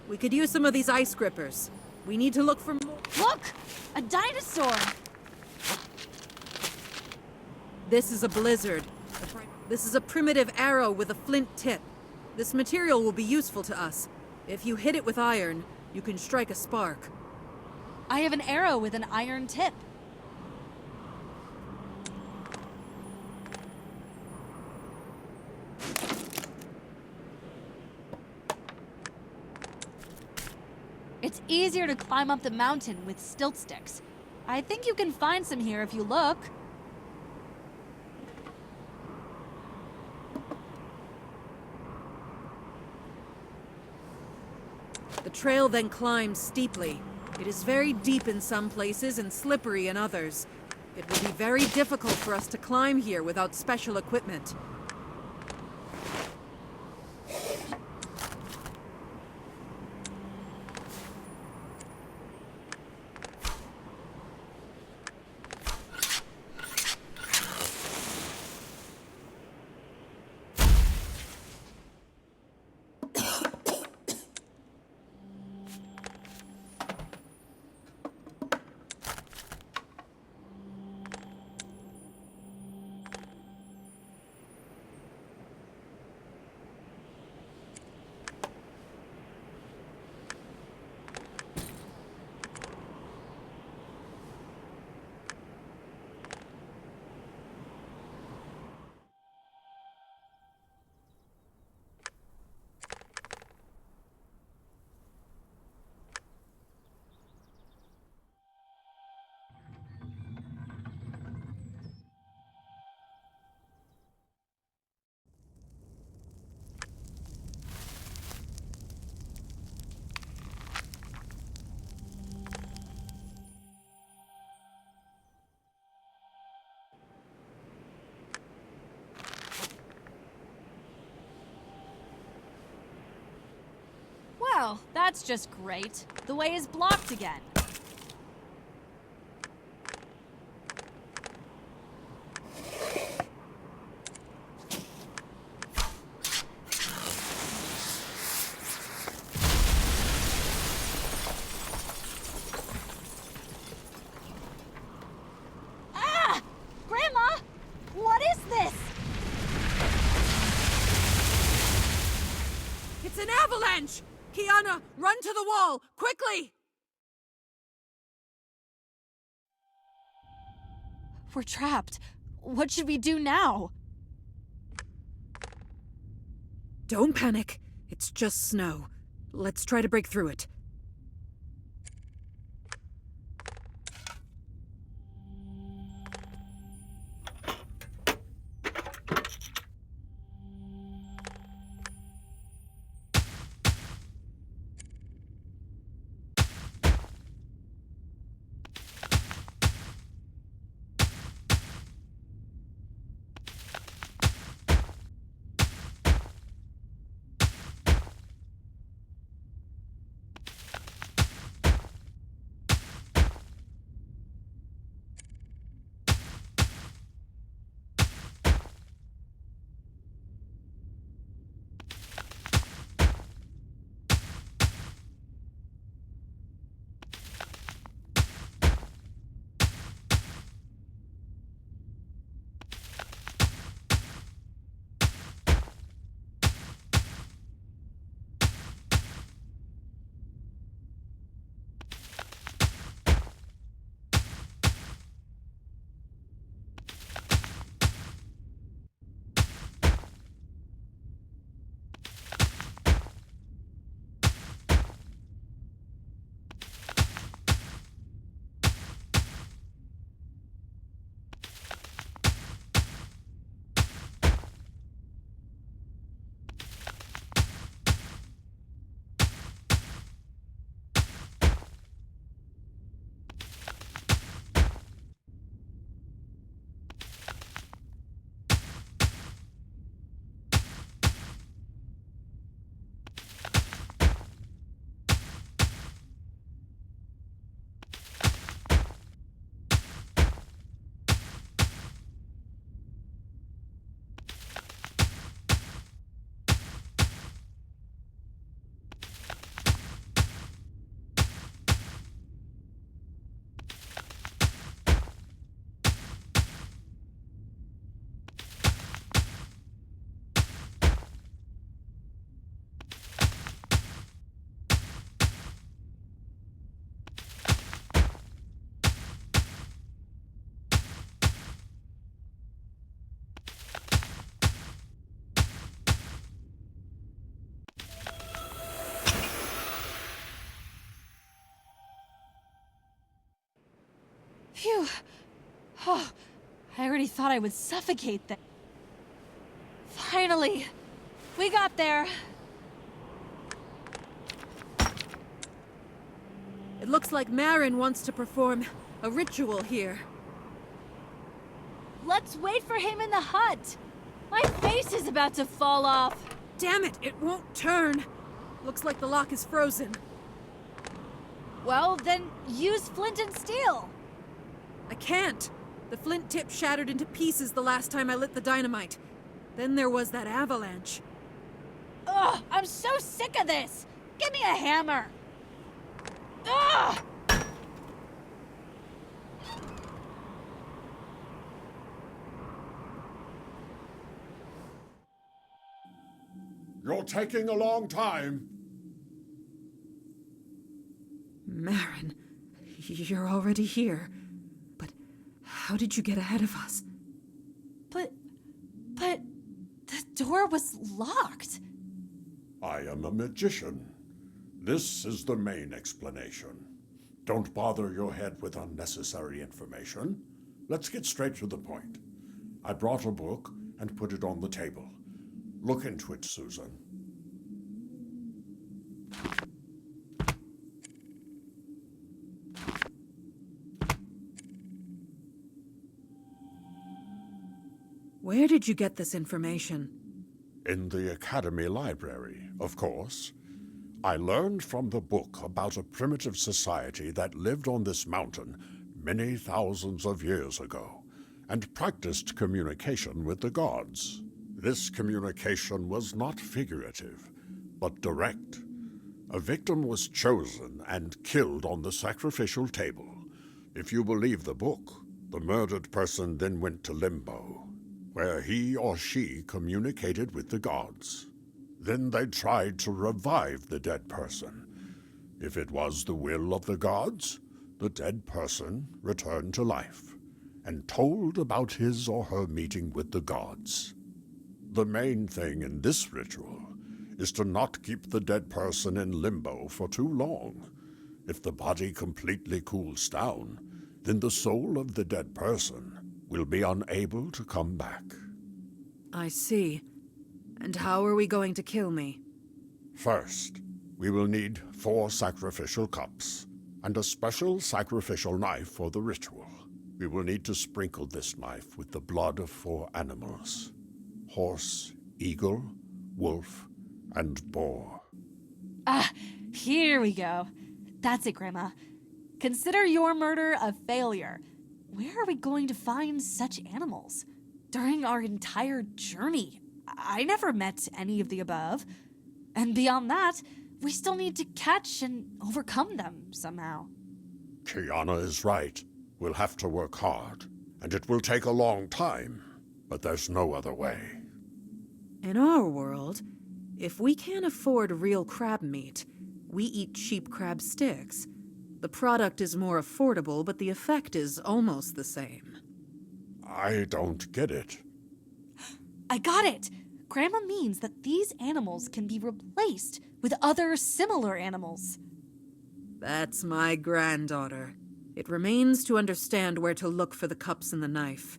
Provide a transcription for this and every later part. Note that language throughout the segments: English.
We could use some of these ice grippers. We need to look for more. Look! A dinosaur! This is a blizzard. This is a primitive arrow with a flint tip. This material will be useful to us. If you hit it with iron, you can strike a spark. I have an arrow with an iron tip. It's easier to climb up the mountain with stilt sticks. I think you can find some here if you look. The trail then climbs steeply. It is very deep in some places and slippery in others. It will be very difficult for us to climb here without special equipment. Well, that's just great. The way is blocked again. Ah! Grandma! What is this? It's an avalanche! Kiana, run to the wall! Quickly! We're trapped. What should we do now? Don't panic. It's just snow. Let's try to break through it. Phew. Oh, I already thought I would suffocate there. Finally, we got there. It looks like Marin wants to perform a ritual here. Let's wait for him in the hut. My face is about to fall off. Damn it, it won't turn. Looks like the lock is frozen. Well, then use flint and steel. I can't. The flint tip shattered into pieces the last time I lit the dynamite. Then there was that avalanche. Ugh, I'm so sick of this. Give me a hammer. Ugh! You're taking a long time. Marin, you're already here. But how did you get ahead of us? But the door was locked. I am a magician. This is the main explanation. Don't bother your head with unnecessary information. Let's get straight to the point. I brought a book and put it on the table. Look into it, Susan. Where did you get this information? In the Academy Library, of course. I learned from the book about a primitive society that lived on this mountain many thousands of years ago and practiced communication with the gods. This communication was not figurative, but direct. A victim was chosen and killed on the sacrificial table. If you believe the book, the murdered person then went to limbo, where he or she communicated with the gods. Then they tried to revive the dead person. If it was the will of the gods, the dead person returned to life and told about his or her meeting with the gods. The main thing in this ritual is to not keep the dead person in limbo for too long. If the body completely cools down, then the soul of the dead person will be unable to come back. I see. And how are we going to kill me? First, we will need 4 sacrificial cups and a special sacrificial knife for the ritual. We will need to sprinkle this knife with the blood of 4 animals: horse, eagle, wolf, and boar. Ah, here we go. That's it, Grandma. Consider your murder a failure. Where are we going to find such animals? During our entire journey, I never met any of the above. And beyond that, we still need to catch and overcome them somehow. Kiana is right. We'll have to work hard, and it will take a long time, but there's no other way. In our world, if we can't afford real crab meat, we eat cheap crab sticks. The product is more affordable, but the effect is almost the same. I don't get it. I got it! Grandma means that these animals can be replaced with other similar animals. That's my granddaughter. It remains to understand where to look for the cups and the knife.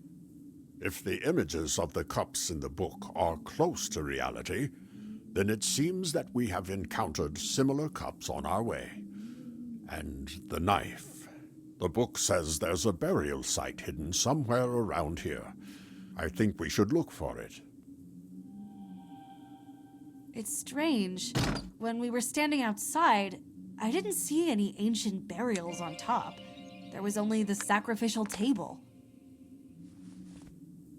If the images of the cups in the book are close to reality, then it seems that we have encountered similar cups on our way. And the knife. The book says there's a burial site hidden somewhere around here. I think we should look for it. It's strange. When we were standing outside, I didn't see any ancient burials on top. There was only the sacrificial table.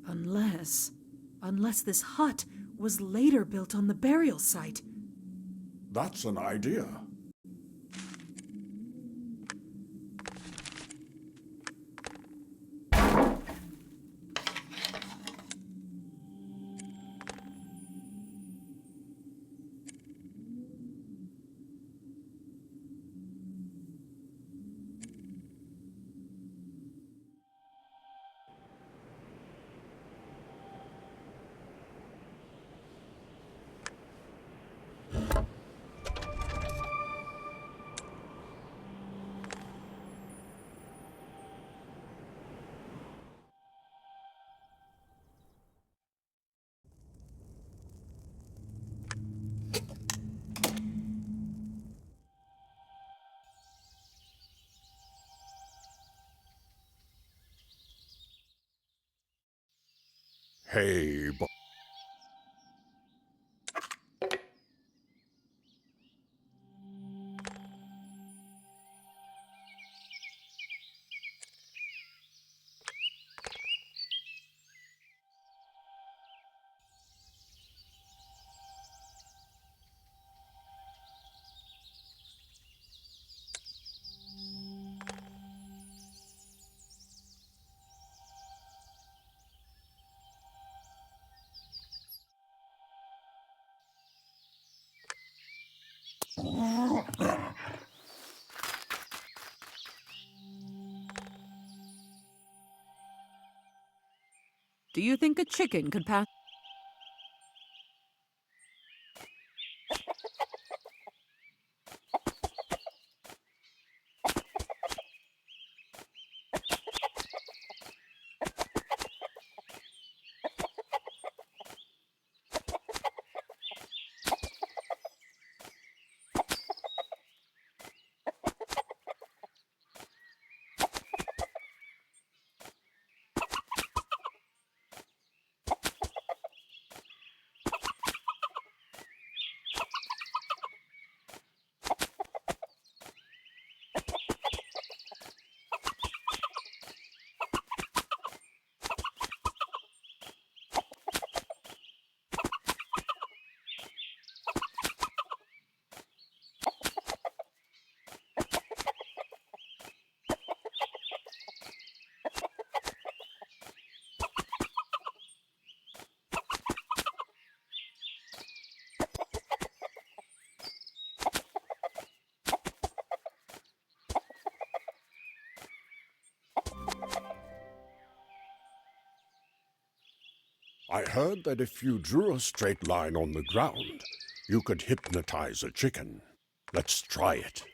Unless this hut was later built on the burial site. That's an idea. Hey, Do you think a chicken could pass? I heard that if you drew a straight line on the ground, you could hypnotize a chicken. Let's try it.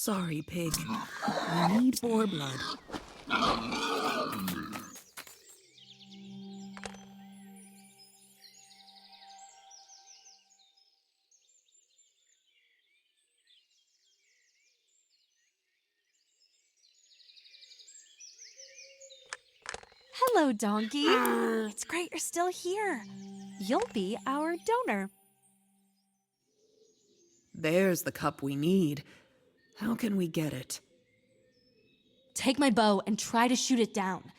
Sorry, pig. I need more blood. Hello, Donkey. It's great you're still here. You'll be our donor. There's the cup we need. How can we get it? Take my bow and try to shoot it down.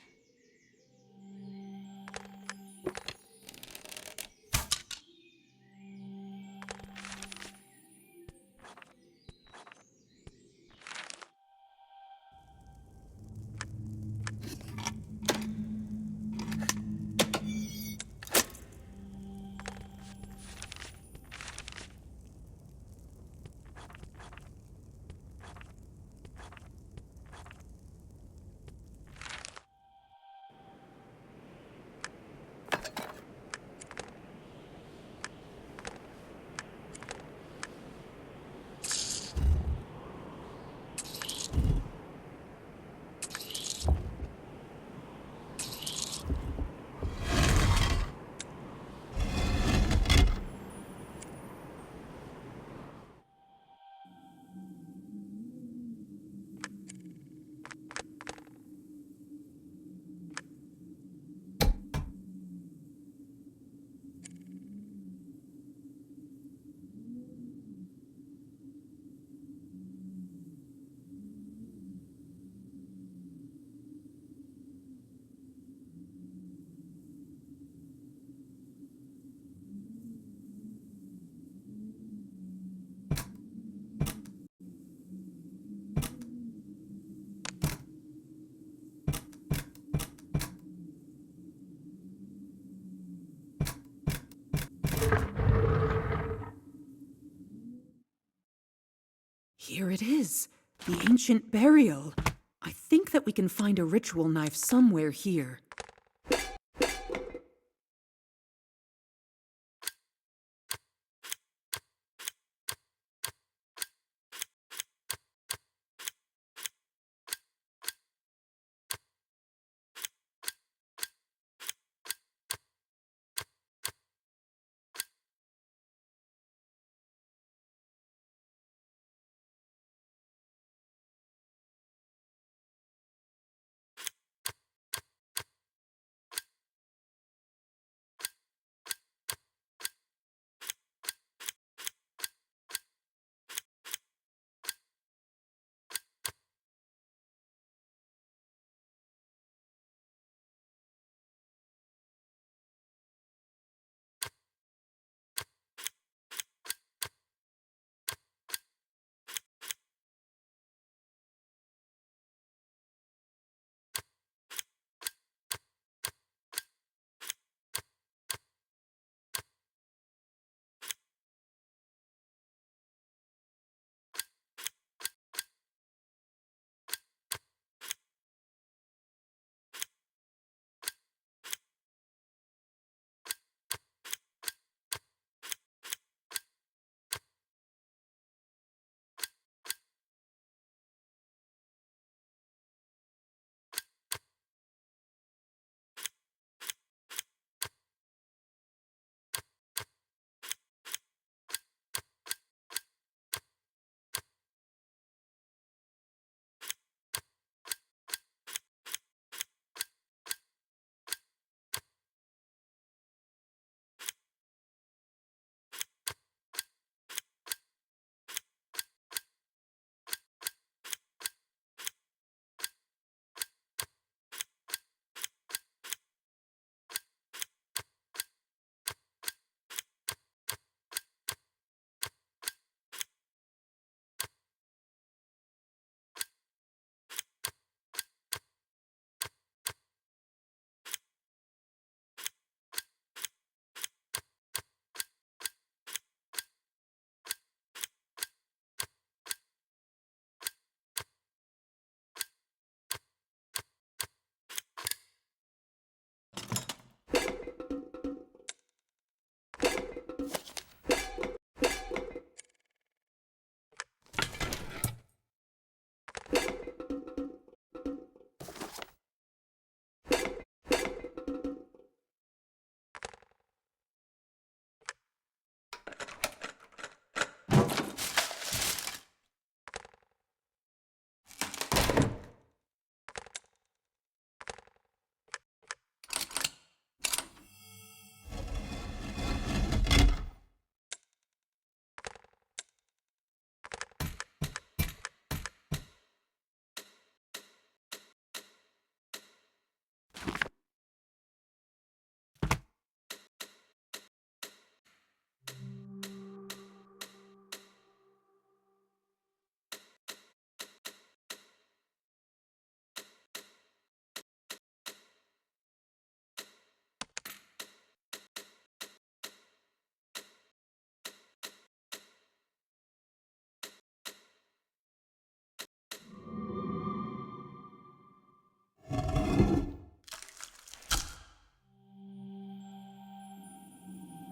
Here it is. The ancient burial. I think that we can find a ritual knife somewhere here.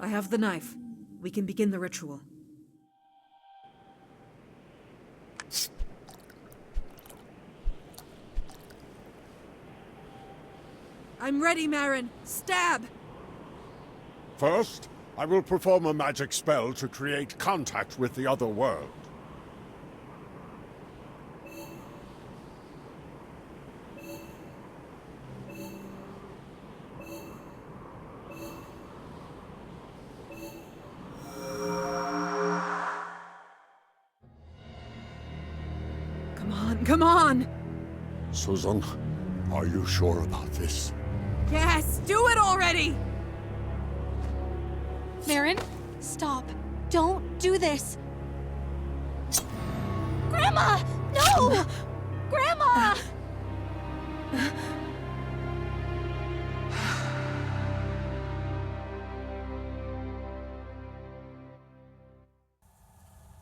I have the knife. We can begin the ritual. I'm ready, Marin. Stab! First, I will perform a magic spell to create contact with the other world. Come on, come on! Susan, are you sure about this? Yes, do it already! Marin, stop. Don't do this. Grandma! No! Grandma!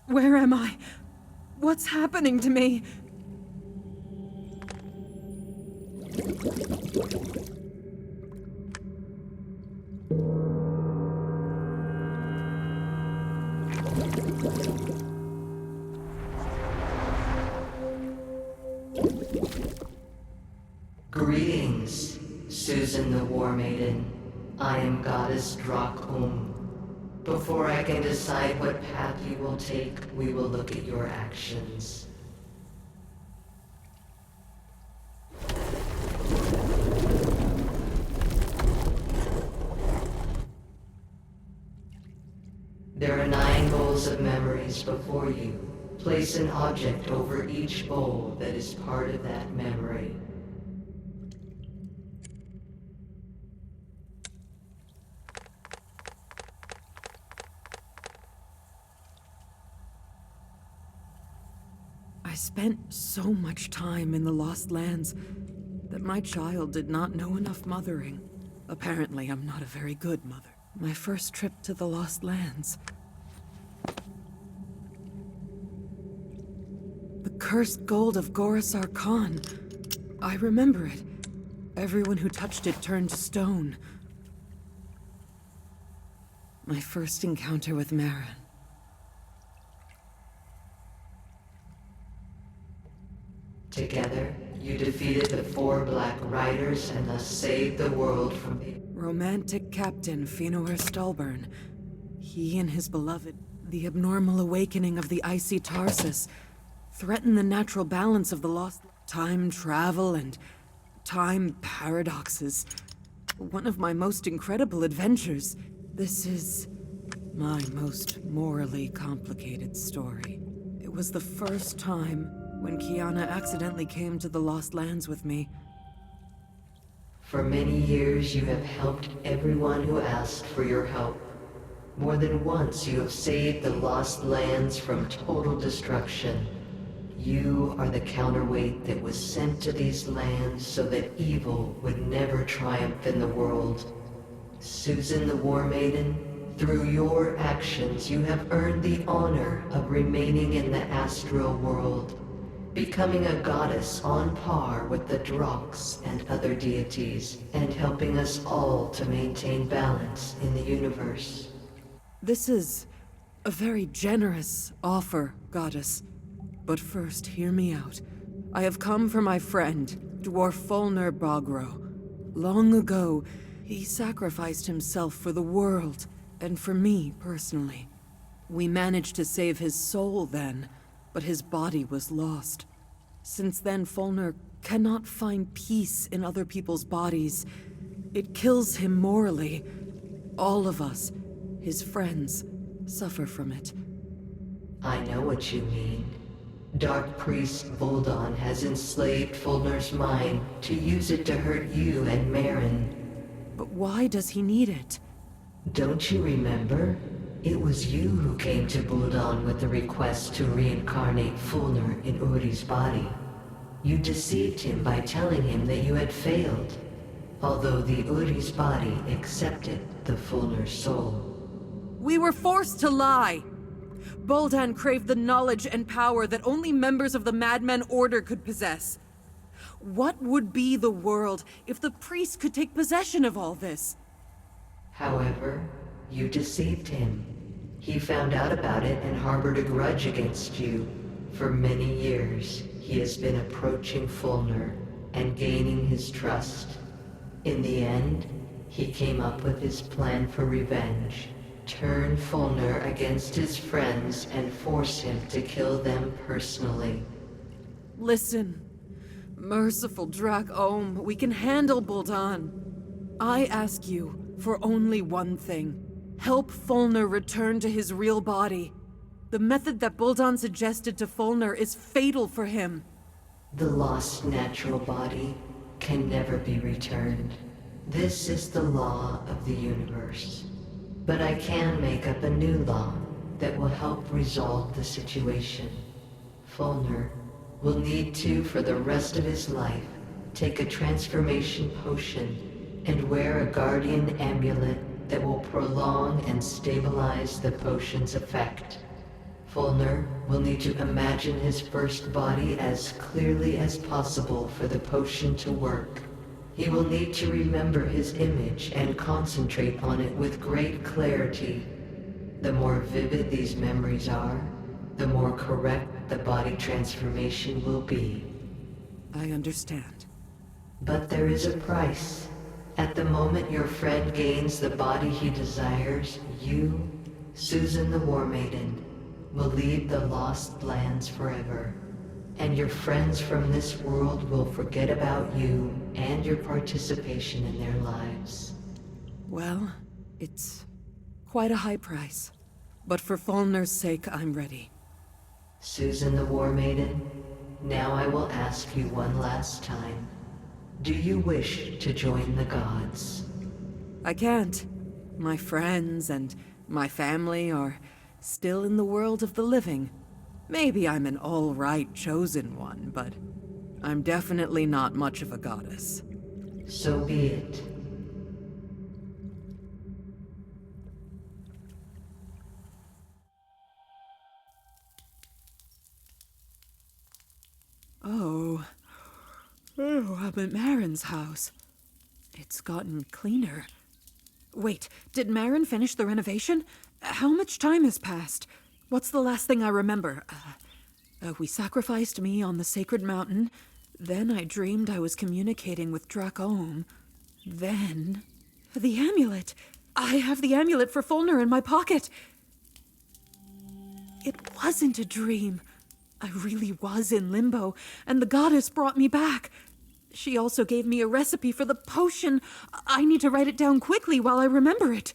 Where am I? What's happening to me? Greetings, Susan the War Maiden. I am Goddess Drakum. Before I can decide what path you will take, we will look at your actions. There are 9 bowls of memories before you. Place an object over each bowl that is part of that memory. I spent so much time in the Lost Lands that my child did not know enough mothering. Apparently, I'm not a very good mother. My first trip to the Lost Lands. The cursed gold of Gorasar Khan. I remember it. Everyone who touched it turned to stone. My first encounter with Marin. Together, you defeated the 4 Black Riders and thus saved the world from the... Romantic Captain Fëanor Stallburn. He and his beloved, the abnormal awakening of the icy Tarsus, threaten the natural balance of the lost time travel and time paradoxes. One of my most incredible adventures. This is my most morally complicated story. It was the first time when Kiana accidentally came to the Lost Lands with me. For many years, you have helped everyone who asked for your help. More than once, you have saved the Lost Lands from total destruction. You are the counterweight that was sent to these lands so that evil would never triumph in the world. Susan the War Maiden, through your actions, you have earned the honor of remaining in the astral world, becoming a goddess on par with the Drox and other deities, and helping us all to maintain balance in the universe. This is a very generous offer, Goddess. But first, hear me out. I have come for my friend, Dwarf Fulner Bogro. Long ago, he sacrificed himself for the world, and for me personally. We managed to save his soul then, but his body was lost. Since then, Fulner cannot find peace in other people's bodies. It kills him morally. All of us, his friends, suffer from it. I know what you mean. Dark Priest Voldon has enslaved Fulner's mind to use it to hurt you and Marin. But why does he need it? Don't you remember? It was you who came to Voldon with the request to reincarnate Fulner in Uri's body. You deceived him by telling him that you had failed, although the Uri's body accepted the Fulner's soul. We were forced to lie! Boldan craved the knowledge and power that only members of the Madmen Order could possess. What would be the world if the priest could take possession of all this? However, you deceived him. He found out about it and harbored a grudge against you. For many years, he has been approaching Fulner and gaining his trust. In the end, he came up with his plan for revenge. Turn Fulner against his friends and force him to kill them personally. Listen, merciful Drak Ohm, we can handle Boldan. I ask you for only one thing. Help Fulner return to his real body. The method that Boldan suggested to Fulner is fatal for him. The lost natural body can never be returned. This is the law of the universe. But I can make up a new law that will help resolve the situation. Fulner will need to, for the rest of his life, take a transformation potion and wear a guardian amulet that will prolong and stabilize the potion's effect. Fulner will need to imagine his first body as clearly as possible for the potion to work. He will need to remember his image and concentrate on it with great clarity. The more vivid these memories are, the more correct the body transformation will be. I understand. But there is a price. At the moment your friend gains the body he desires, you, Susan the War Maiden, will leave the Lost Lands forever. And your friends from this world will forget about you and your participation in their lives. Well, it's quite a high price. But for Falner's sake, I'm ready. Susan the War Maiden, now I will ask you one last time. Do you wish to join the gods? I can't. My friends and my family are still in the world of the living. Maybe I'm an all-right chosen one, but I'm definitely not much of a goddess. So be it. Oh, I'm at Marin's house. It's gotten cleaner. Wait, did Marin finish the renovation? How much time has passed? What's the last thing I remember? We sacrificed me on the sacred mountain. Then I dreamed I was communicating with Dracome. Then... the amulet! I have the amulet for Fulner in my pocket! It wasn't a dream. I really was in limbo, and the goddess brought me back. She also gave me a recipe for the potion. I need to write it down quickly while I remember it.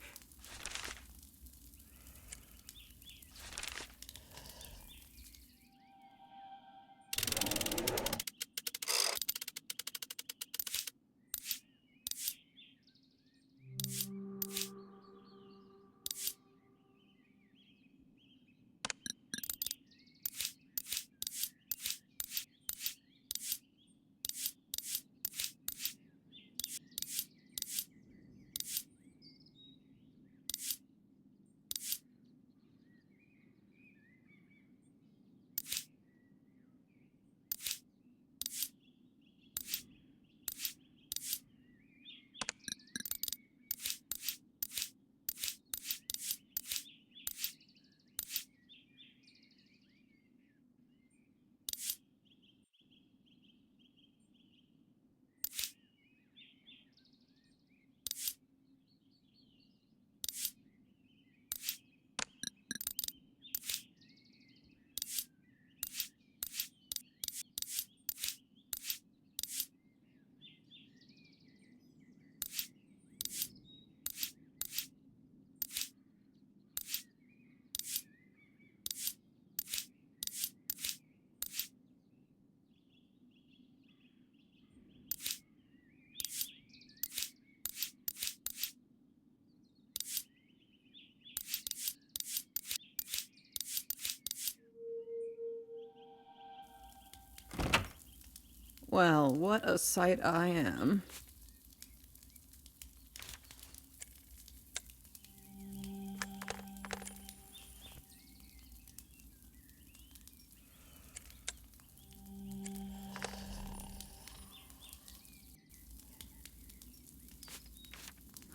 Well, what a sight I am.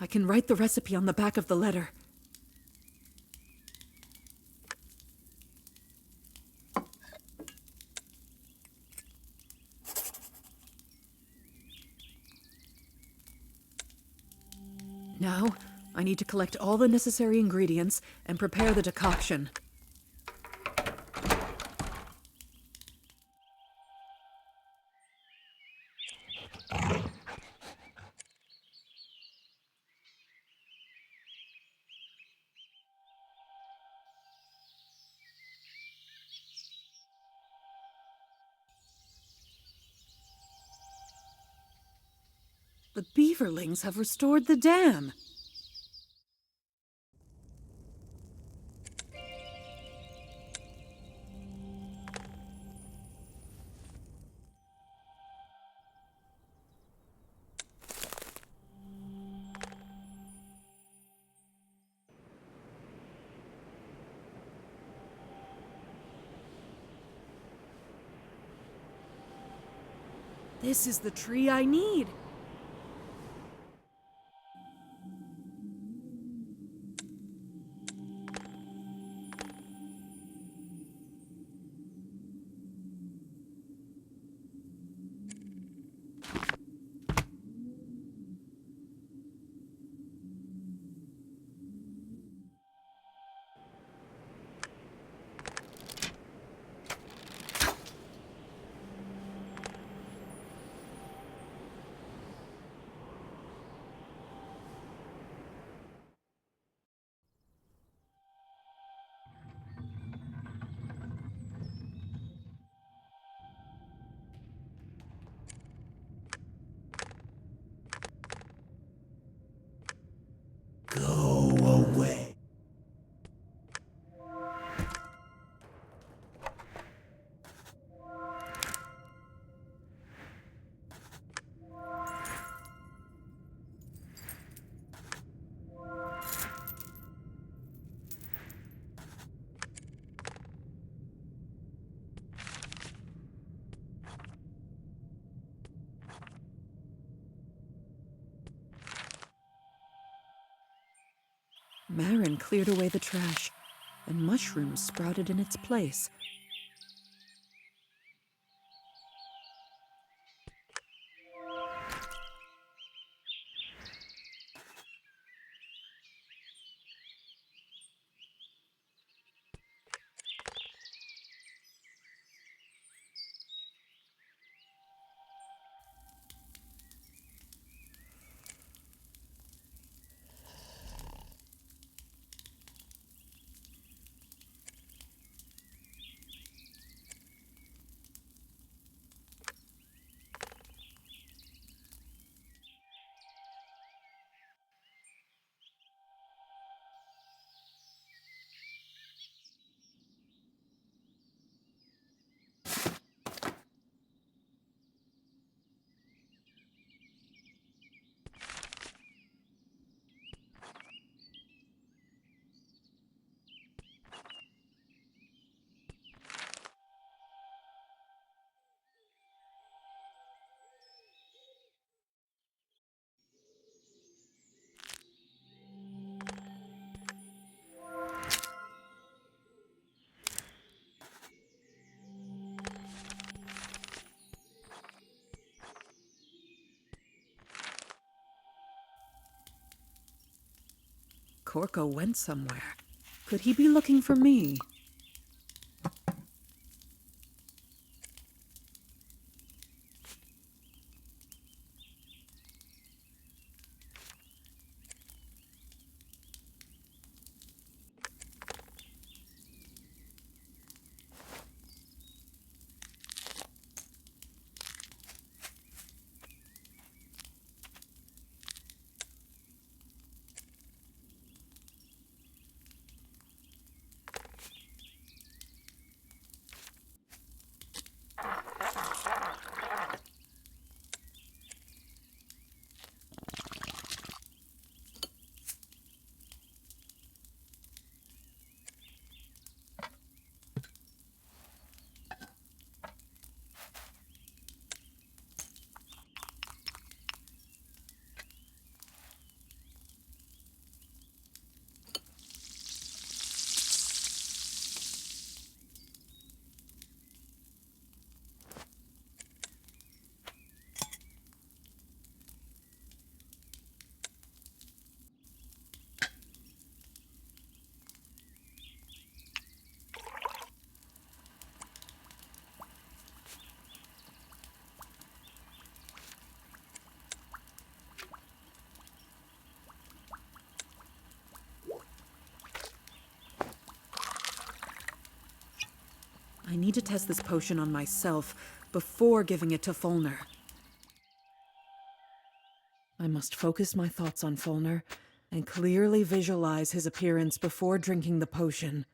I can write the recipe on the back of the letter. Now, I need to collect all the necessary ingredients and prepare the decoction. The beaverlings have restored the dam. This is the tree I need. Go away. Marin cleared away the trash, and mushrooms sprouted in its place. Corco went somewhere. Could he be looking for me? I need to test this potion on myself before giving it to Fulner. I must focus my thoughts on Fulner and clearly visualize his appearance before drinking the potion.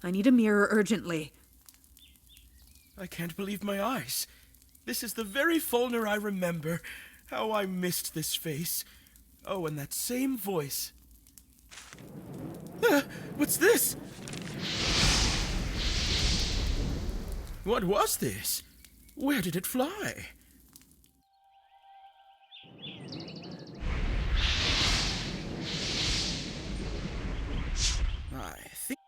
I need a mirror urgently. I can't believe my eyes. This is the very Fulner I remember. How I missed this face. Oh, and that same voice. What's this? What was this? Where did it fly? I think...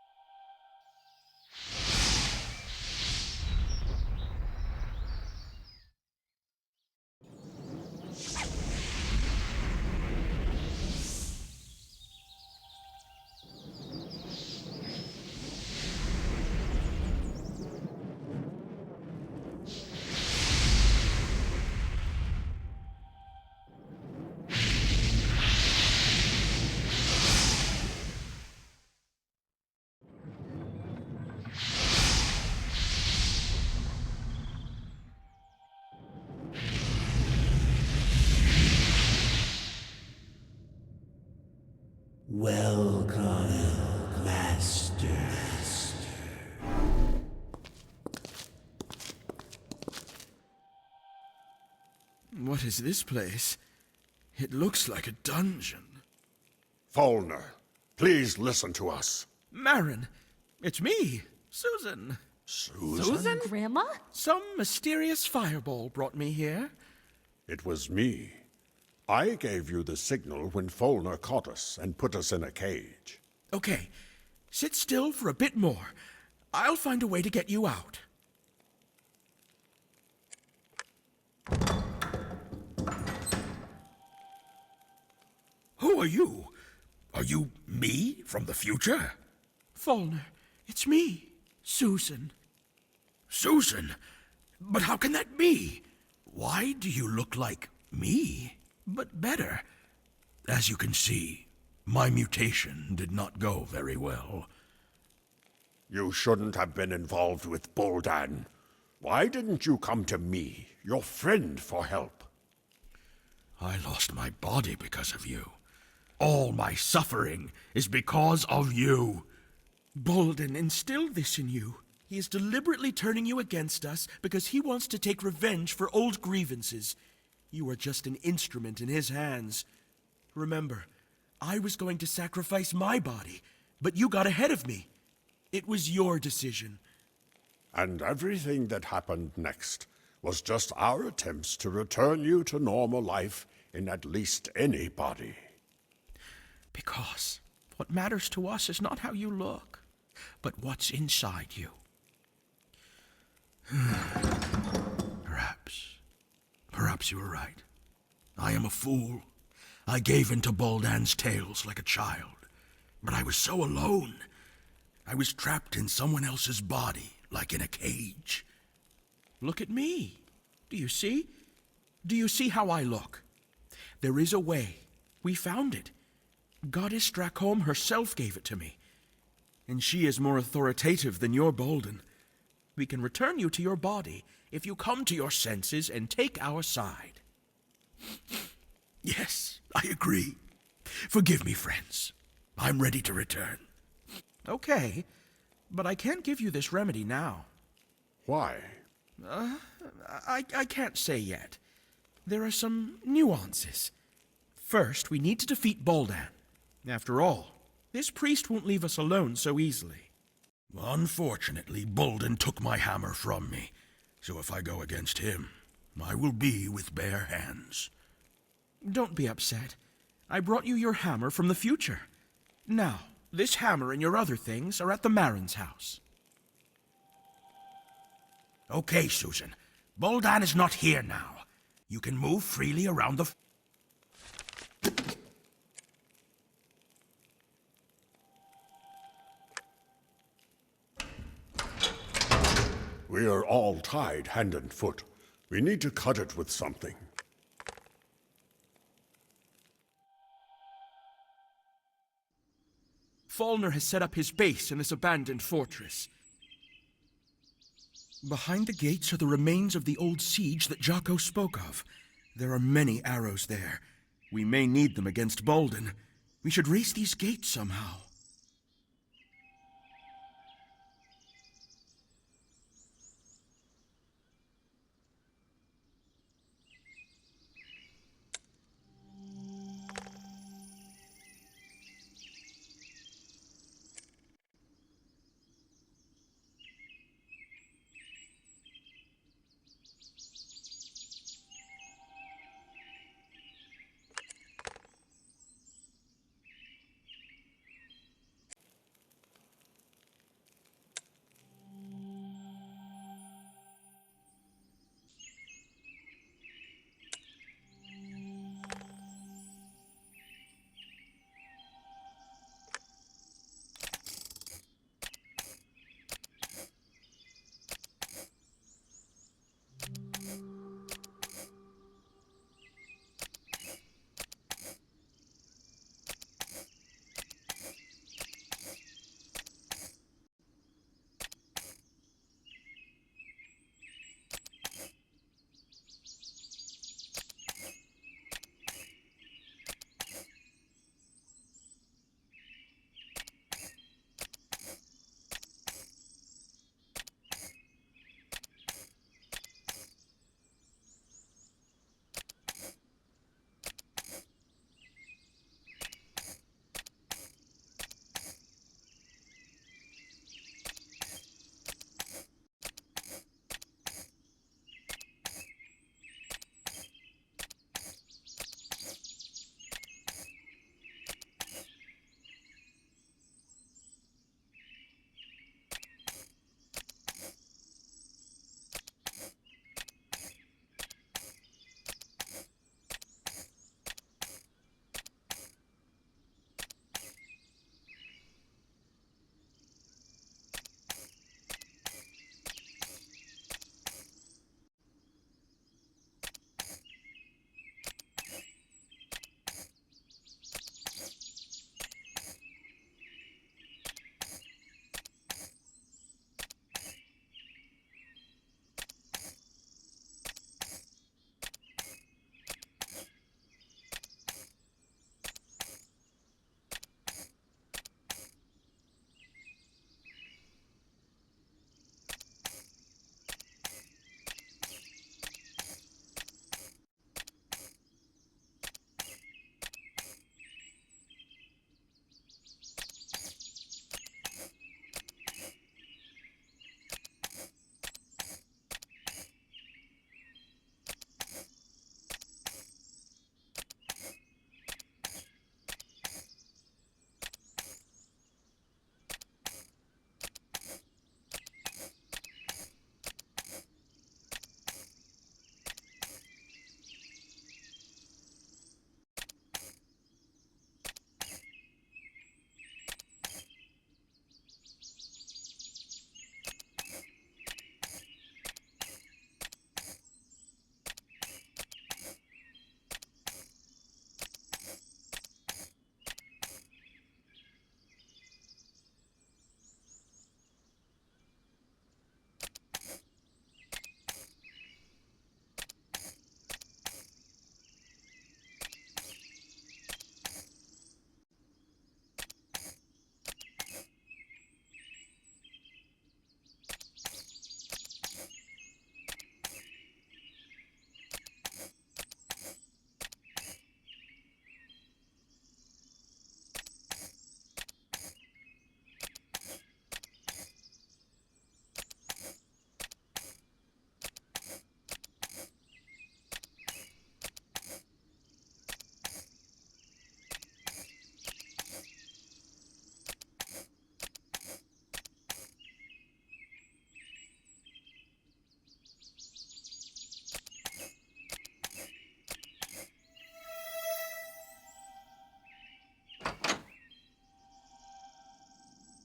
Welcome, Master. What is this place? It looks like a dungeon. Fulner, please listen to us. Marin, it's me, Susan. Susan? Grandma? Some mysterious fireball brought me here. It was me. I gave you the signal when Fulner caught us and put us in a cage. Okay, sit still for a bit more. I'll find a way to get you out. Who are you? Are you me from the future? Fulner, it's me, Susan. Susan? But how can that be? Why do you look like me, but better? As you can see, my mutation did not go very well. You shouldn't have been involved with Boldan. Why didn't you come to me, your friend, for help? I lost my body because of you. All my suffering is because of you. Bolden instilled this in you. He is deliberately turning you against us because he wants to take revenge for old grievances. You are just an instrument in his hands. Remember, I was going to sacrifice my body, but you got ahead of me. It was your decision. And everything that happened next was just our attempts to return you to normal life in at least any body. Because what matters to us is not how you look, but what's inside you. Perhaps you were right. I am a fool. I gave in to Boldan's tales like a child. But I was so alone. I was trapped in someone else's body, like in a cage. Look at me. Do you see? Do you see how I look? There is a way. We found it. Goddess Dracholm herself gave it to me. And she is more authoritative than your Bolden. We can return you to your body if you come to your senses and take our side. Yes, I agree. Forgive me, friends. I'm ready to return. Okay, but I can't give you this remedy now. Why? I can't say yet. There are some nuances. First, we need to defeat Boldan. After all, this priest won't leave us alone so easily. Unfortunately, Bolden took my hammer from me. So if I go against him, I will be with bare hands. Don't be upset. I brought you your hammer from the future. Now, this hammer and your other things are at the Marin's house. Okay, Susan. Boldan is not here now. You can move freely around the... We are all tied hand and foot. We need to cut it with something. Fulner has set up his base in this abandoned fortress. Behind the gates are the remains of the old siege that Jocko spoke of. There are many arrows there. We may need them against Bolden. We should race these gates somehow.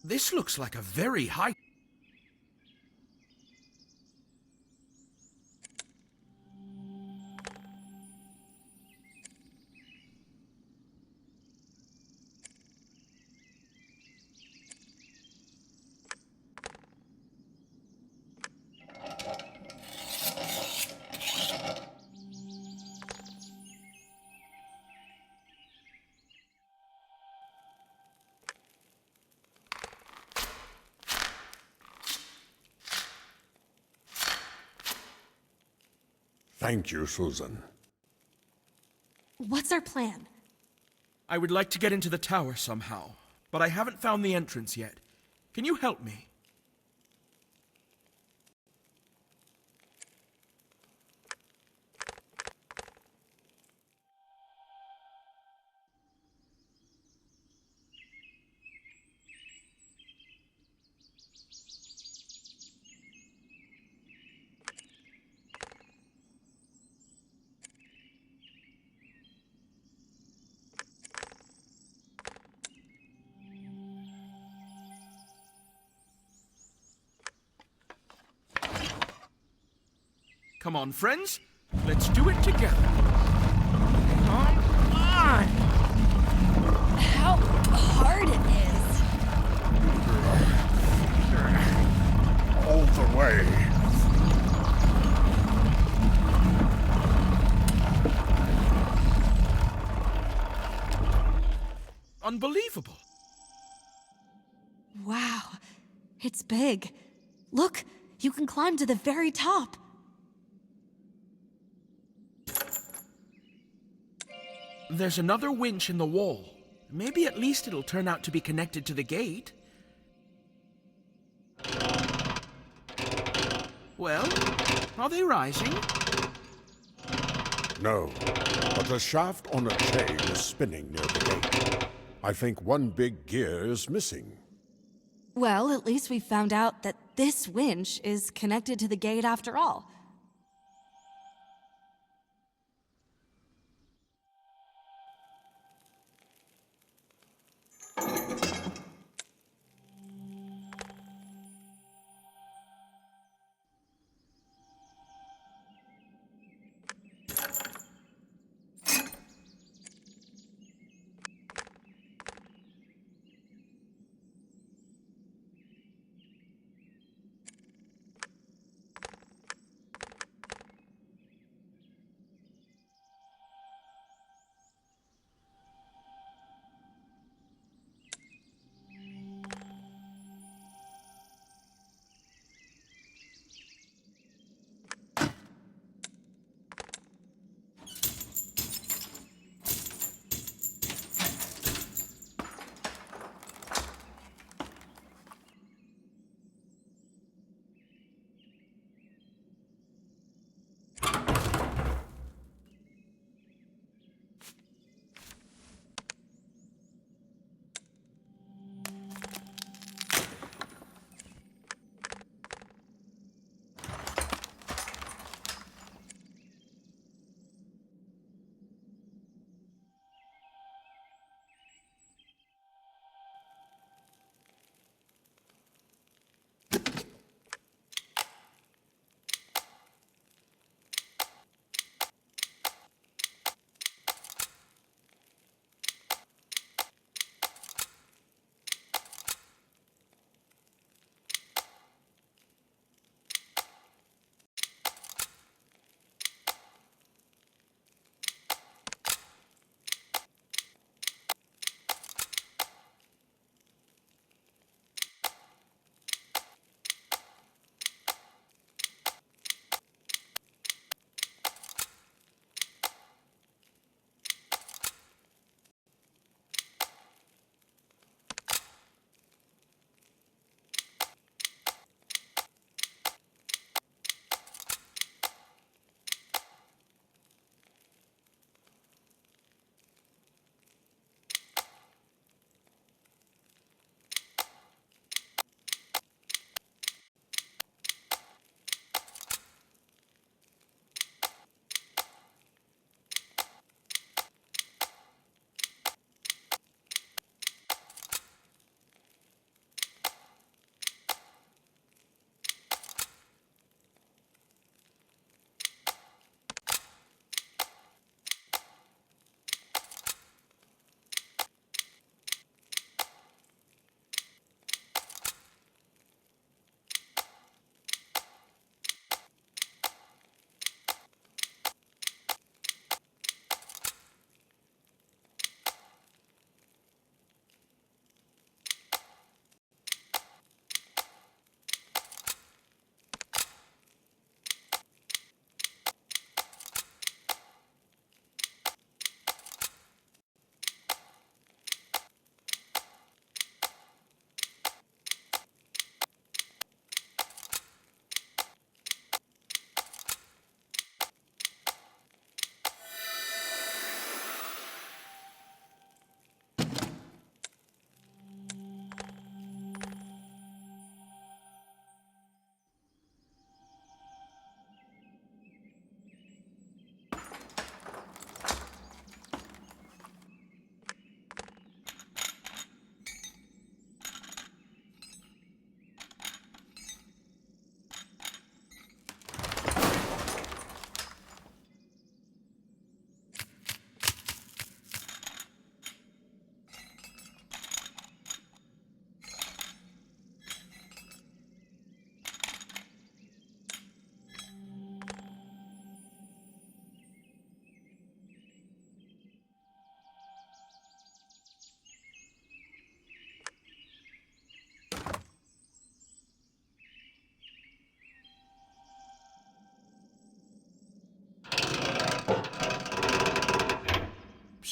This looks like a very high... Thank you, Susan. What's our plan? I would like to get into the tower somehow, but I haven't found the entrance yet. Can you help me? Come on, friends. Let's do it together. Come on! How hard it is. All the way. Unbelievable. Wow, it's big. Look, you can climb to the very top. There's another winch in the wall. Maybe at least it'll turn out to be connected to the gate. Well, are they rising? No, but the shaft on a chain is spinning near the gate. I think one big gear is missing. Well, at least we found out that this winch is connected to the gate after all.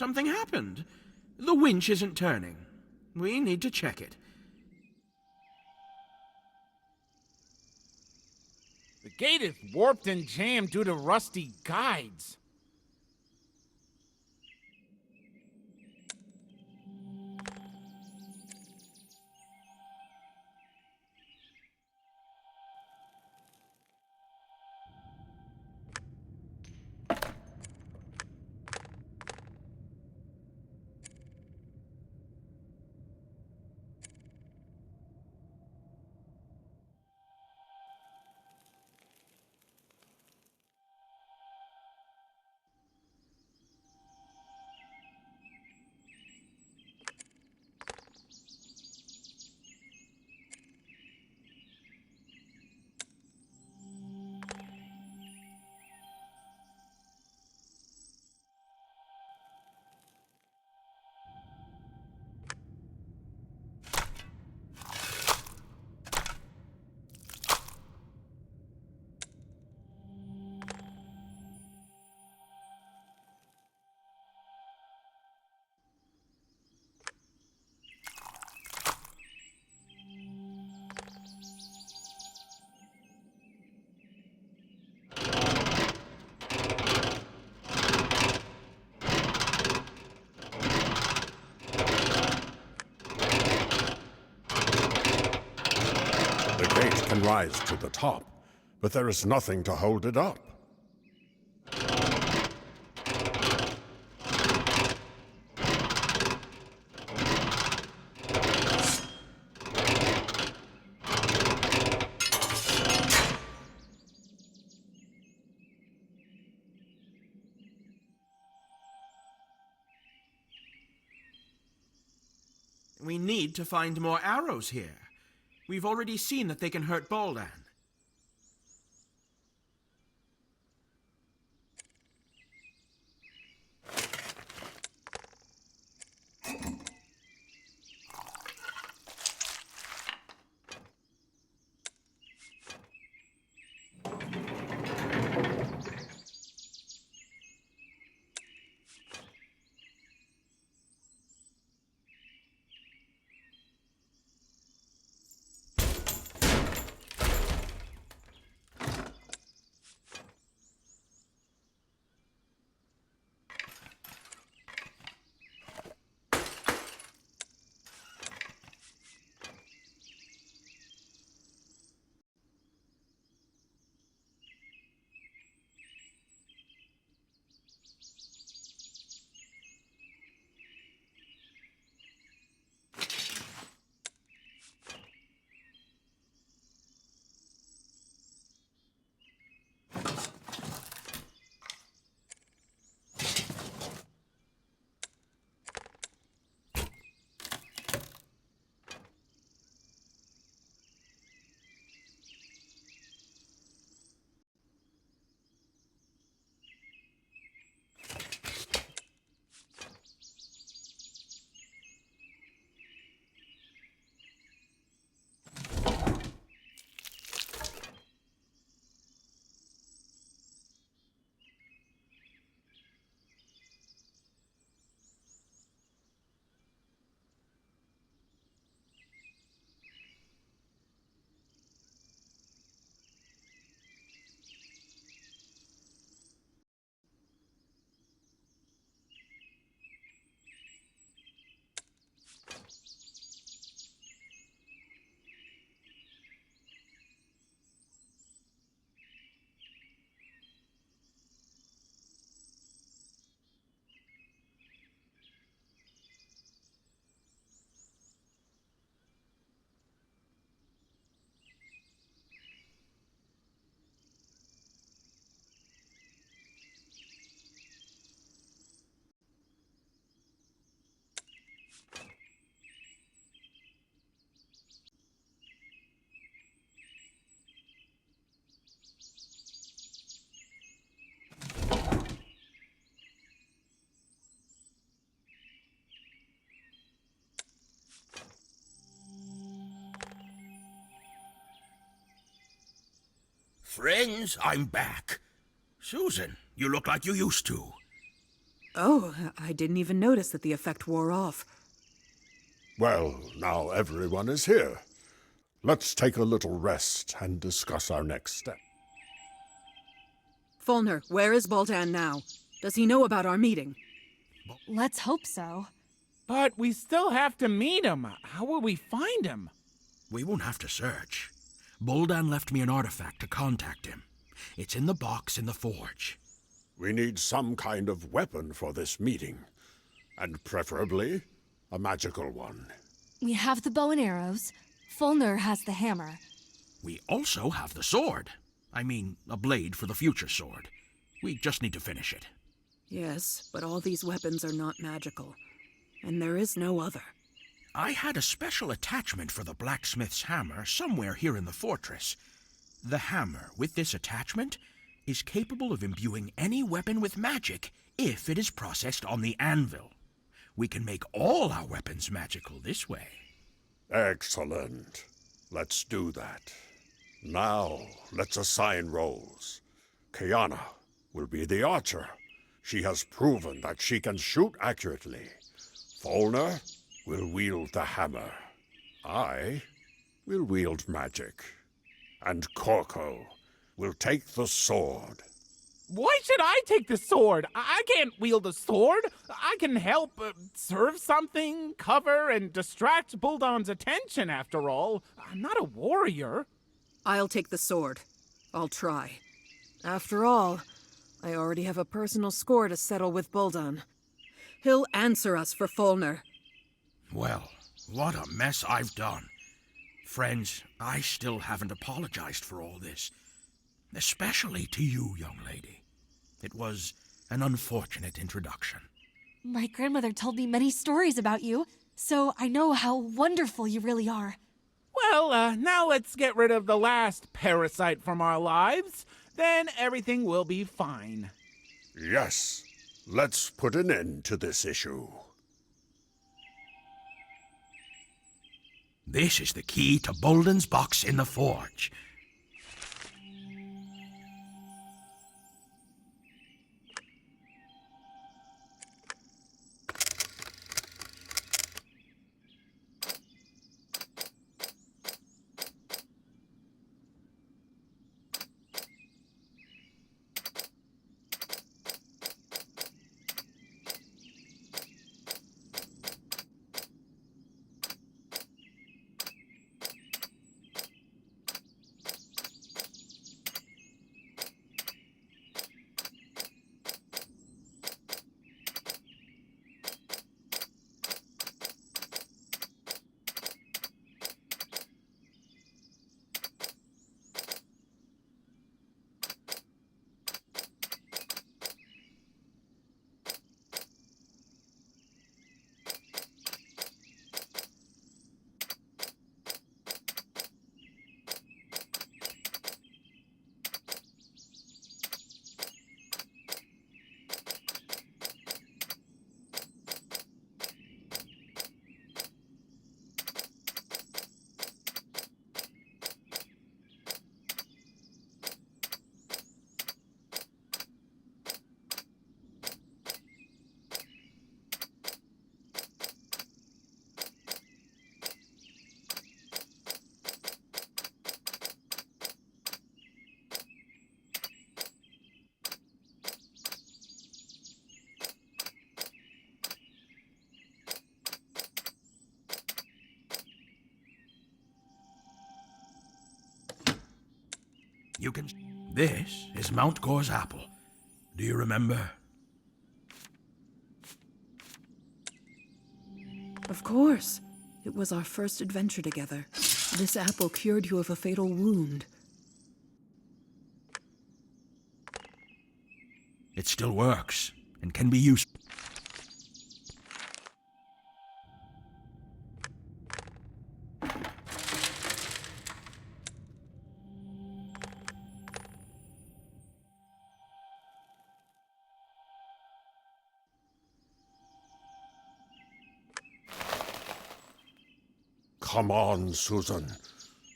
Something happened. The winch isn't turning. We need to check it. The gate is warped and jammed due to rusty guides. The gate can rise to the top, but there is nothing to hold it up. We need to find more arrows here. We've already seen that they can hurt Baldan. Friends, I'm back. Susan, you look like you used to. Oh, I didn't even notice that the effect wore off. Well, now everyone is here. Let's take a little rest and discuss our next step. Fulner, where is Boldan now? Does he know about our meeting? Let's hope so. But we still have to meet him. How will we find him? We won't have to search. Boldan left me an artifact to contact him. It's in the box in the forge. We need some kind of weapon for this meeting, and preferably a magical one. We have the bow and arrows. Fulner has the hammer. We also have the sword. I mean, a blade for the future sword. We just need to finish it. Yes, but all these weapons are not magical, and there is no other. I had a special attachment for the blacksmith's hammer somewhere here in the fortress. The hammer, with this attachment, is capable of imbuing any weapon with magic if it is processed on the anvil. We can make all our weapons magical this way. Excellent. Let's do that. Now, let's assign roles. Kiana will be the archer. She has proven that she can shoot accurately. Fulner will wield the hammer. I will wield magic. And Corco will take the sword. Why should I take the sword? I can't wield a sword. I can help serve something, cover, and distract Boldan's attention, after all. I'm not a warrior. I'll take the sword. I'll try. After all, I already have a personal score to settle with Boldan. He'll answer us for Fulner. Well, what a mess I've done. Friends, I still haven't apologized for all this. Especially to you, young lady. It was an unfortunate introduction. My grandmother told me many stories about you, so I know how wonderful you really are. Well, now let's get rid of the last parasite from our lives. Then everything will be fine. Yes, let's put an end to this issue. This is the key to Boldan's box in the forge. This is Mount Gore's apple. Do you remember? Of course. It was our first adventure together. This apple cured you of a fatal wound. It still works and can be used. Come on, Susan.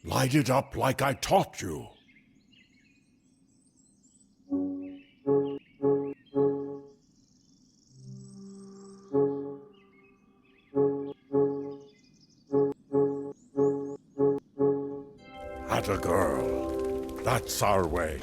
Light it up like I taught you. Atta girl. That's our way.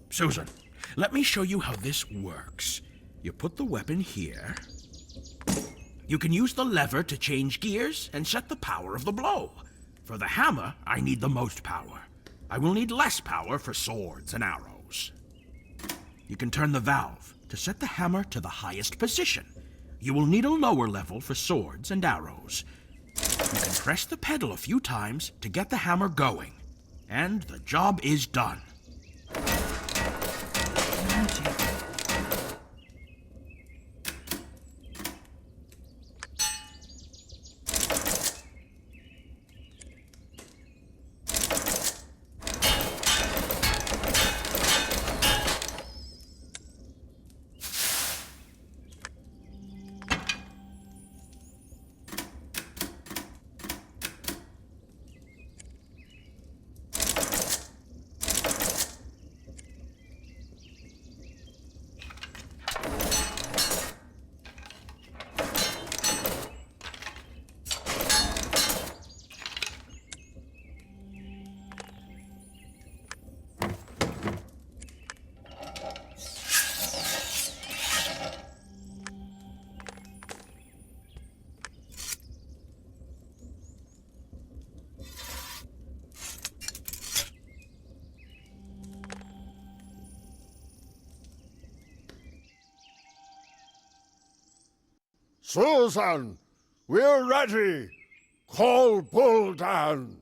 Susan, let me show you how this works. You put the weapon here. You can use the lever to change gears and set the power of the blow. For the hammer, I need the most power. I will need less power for swords and arrows. You can turn the valve to set the hammer to the highest position. You will need a lower level for swords and arrows. You can press the pedal a few times to get the hammer going. And the job is done. Susan, we're ready. Call Buldan.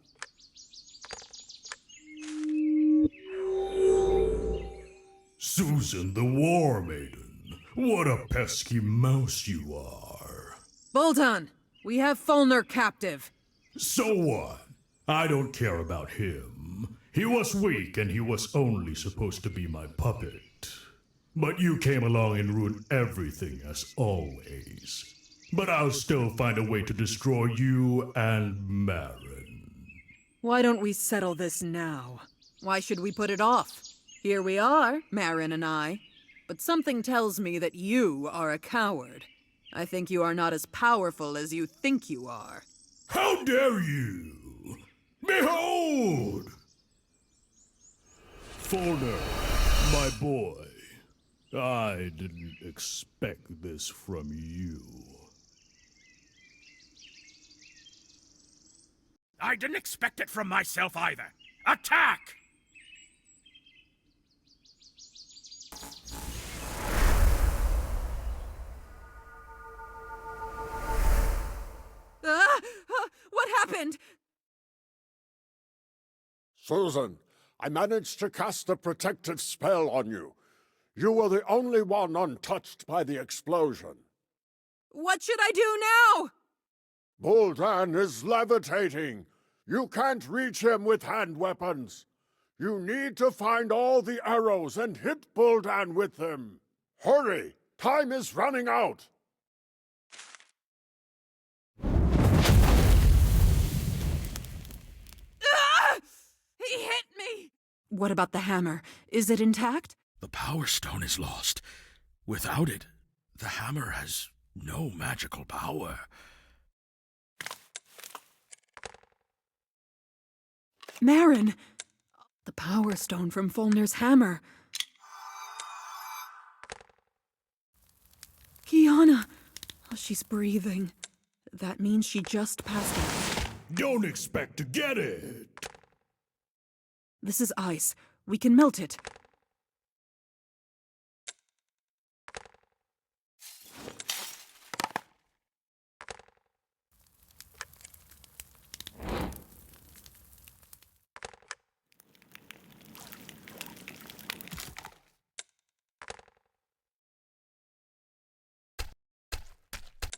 Susan the War Maiden, what a pesky mouse you are. Bolton, we have Fulner captive. So what? I don't care about him. He was weak and he was only supposed to be my puppet. But you came along and ruined everything as always. But I'll still find a way to destroy you and Marin. Why don't we settle this now? Why should we put it off? Here we are, Marin and I. But something tells me that you are a coward. I think you are not as powerful as you think you are. How dare you! Behold! Fulner, my boy. I didn't expect this from you. I didn't expect it from myself either. Attack! What happened? Susan, I managed to cast a protective spell on you. You were the only one untouched by the explosion. What should I do now? Buldan is levitating. You can't reach him with hand weapons. You need to find all the arrows and hit Buldan with them. Hurry! Time is running out! He hit me! What about the hammer? Is it intact? The Power Stone is lost. Without it, the hammer has no magical power. Marin! The Power Stone from Fulner's hammer. Kiana! Oh, she's breathing. That means she just passed out. Don't expect to get it! This is ice. We can melt it.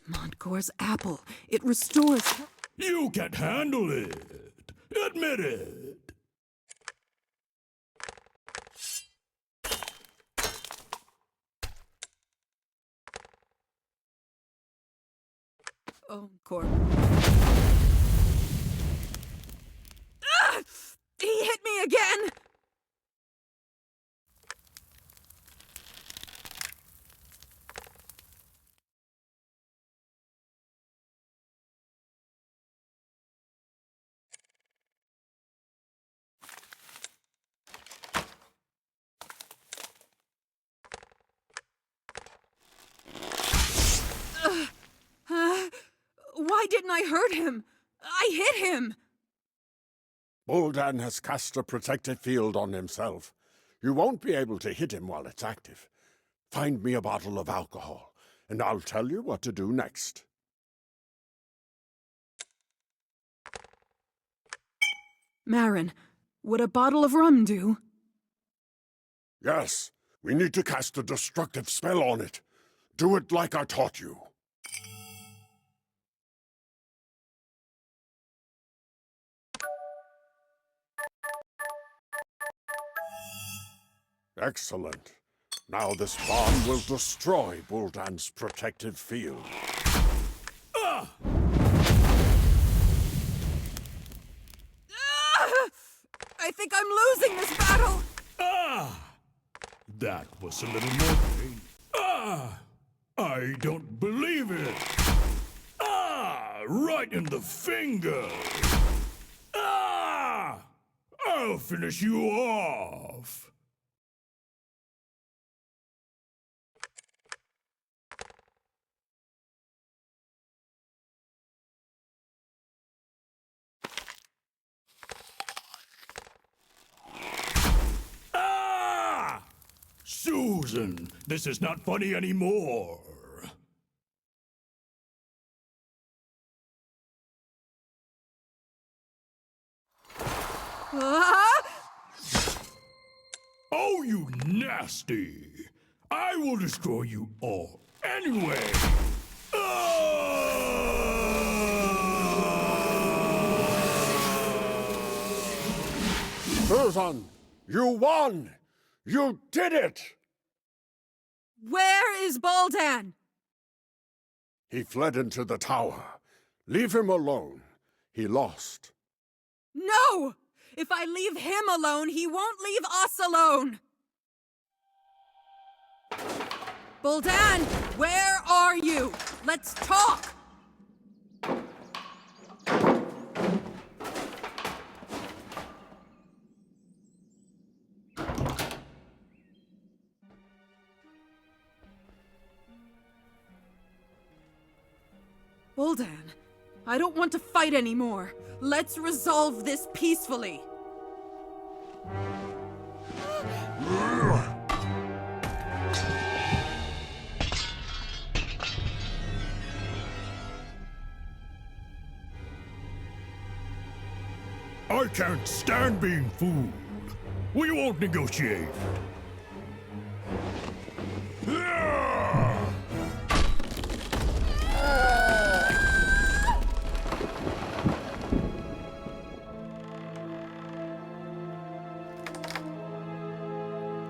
Montgore's apple. It restores. You can't handle it. Admit it. Oh, Corp. Ah! He hit me again! Why didn't I hurt him? I hit him! Buldan has cast a protective field on himself. You won't be able to hit him while it's active. Find me a bottle of alcohol, and I'll tell you what to do next. Marin, would a bottle of rum do? Yes, we need to cast a destructive spell on it. Do it like I taught you. Excellent. Now this bomb will destroy Buldan's protective field. Ah! I think I'm losing this battle! That was a little more pain. I don't believe it. Right in the finger. I'll finish you off. Susan, this is not funny anymore. Oh, you nasty! I will destroy you all anyway! Susan, you won! You did it! Where is Buldan? He fled into the tower. Leave him alone. He lost. No! If I leave him alone, he won't leave us alone! Buldan, where are you? Let's talk! Buldan, I don't want to fight anymore. Let's resolve this peacefully. I can't stand being fooled. We won't negotiate.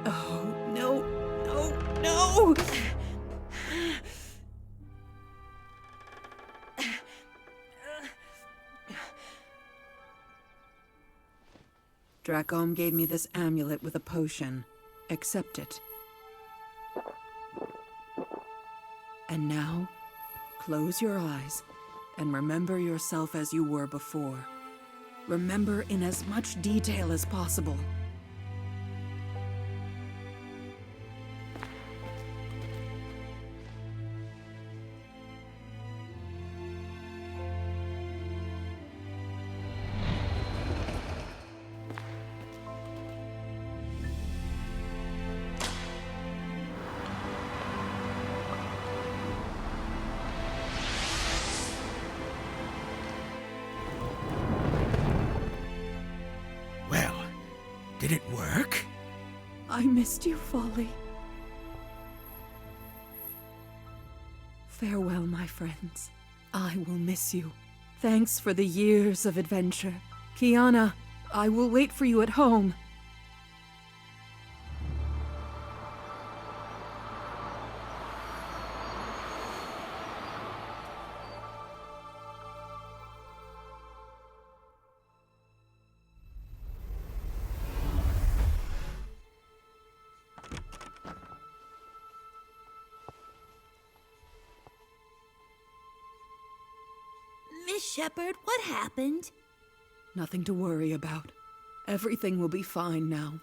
Oh, no, no, no! Dracom gave me this amulet with a potion. Accept it. And now, close your eyes and remember yourself as you were before. Remember in as much detail as possible. Did it work? I missed you, Folly. Farewell, my friends. I will miss you. Thanks for the years of adventure. Kiana, I will wait for you at home. Miss Shepard, what happened? Nothing to worry about. Everything will be fine now.